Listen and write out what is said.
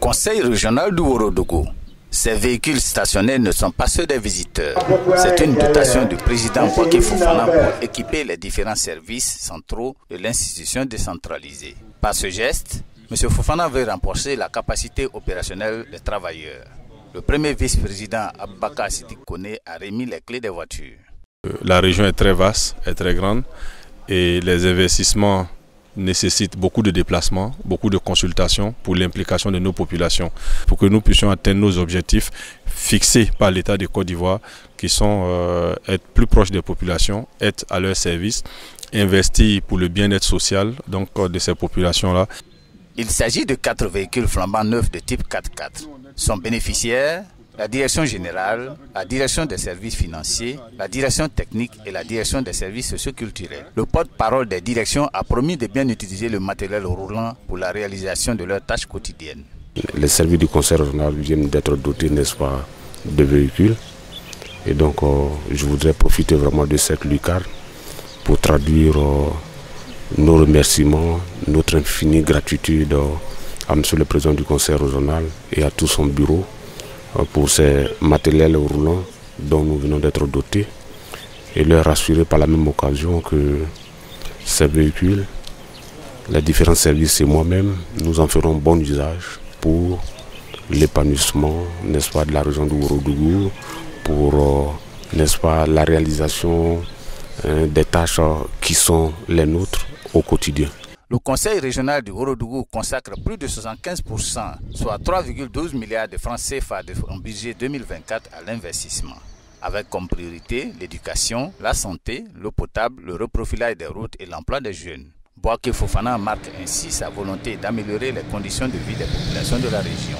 Conseil régional du Ourodougou. Ces véhicules stationnés ne sont pas ceux des visiteurs. C'est une dotation du président Bouaké Fofana pour équiper les différents services centraux de l'institution décentralisée. Par ce geste, M. Fofana veut renforcer la capacité opérationnelle des travailleurs. Le premier vice-président Aboubakar Sidiki Koné a remis les clés des voitures. La région est très vaste, est très grande et les investissements nécessitent beaucoup de déplacements, beaucoup de consultations pour l'implication de nos populations, pour que nous puissions atteindre nos objectifs fixés par l'État de Côte d'Ivoire, qui sont être plus proches des populations, être à leur service, investir pour le bien-être social donc, de ces populations-là. Il s'agit de 4 véhicules flambant neufs de type 4x4. Sont bénéficiaires la direction générale, la direction des services financiers, la direction technique et la direction des services socioculturels. Le porte-parole des directions a promis de bien utiliser le matériel roulant pour la réalisation de leurs tâches quotidiennes. Les services du conseil régional viennent d'être dotés, n'est-ce pas, de véhicules. Et donc, je voudrais profiter vraiment de cette lucarne pour traduire nos remerciements, notre infinie gratitude à M. le Président du conseil régional et à tout son bureau pour ces matériels roulants dont nous venons d'être dotés et leur assurer par la même occasion que ces véhicules, les différents services et moi-même, nous en ferons bon usage pour l'épanouissement, n'est-ce pas, de la région du Ourodougou, pour, n'est-ce pas, la réalisation des tâches qui sont les nôtres au quotidien. Le Conseil régional du Ourodougou consacre plus de 75%, soit 3,12 milliards de francs CFA en budget 2024 à l'investissement, avec comme priorité l'éducation, la santé, l'eau potable, le reprofilage des routes et l'emploi des jeunes. Bouaké Fofana marque ainsi sa volonté d'améliorer les conditions de vie des populations de la région.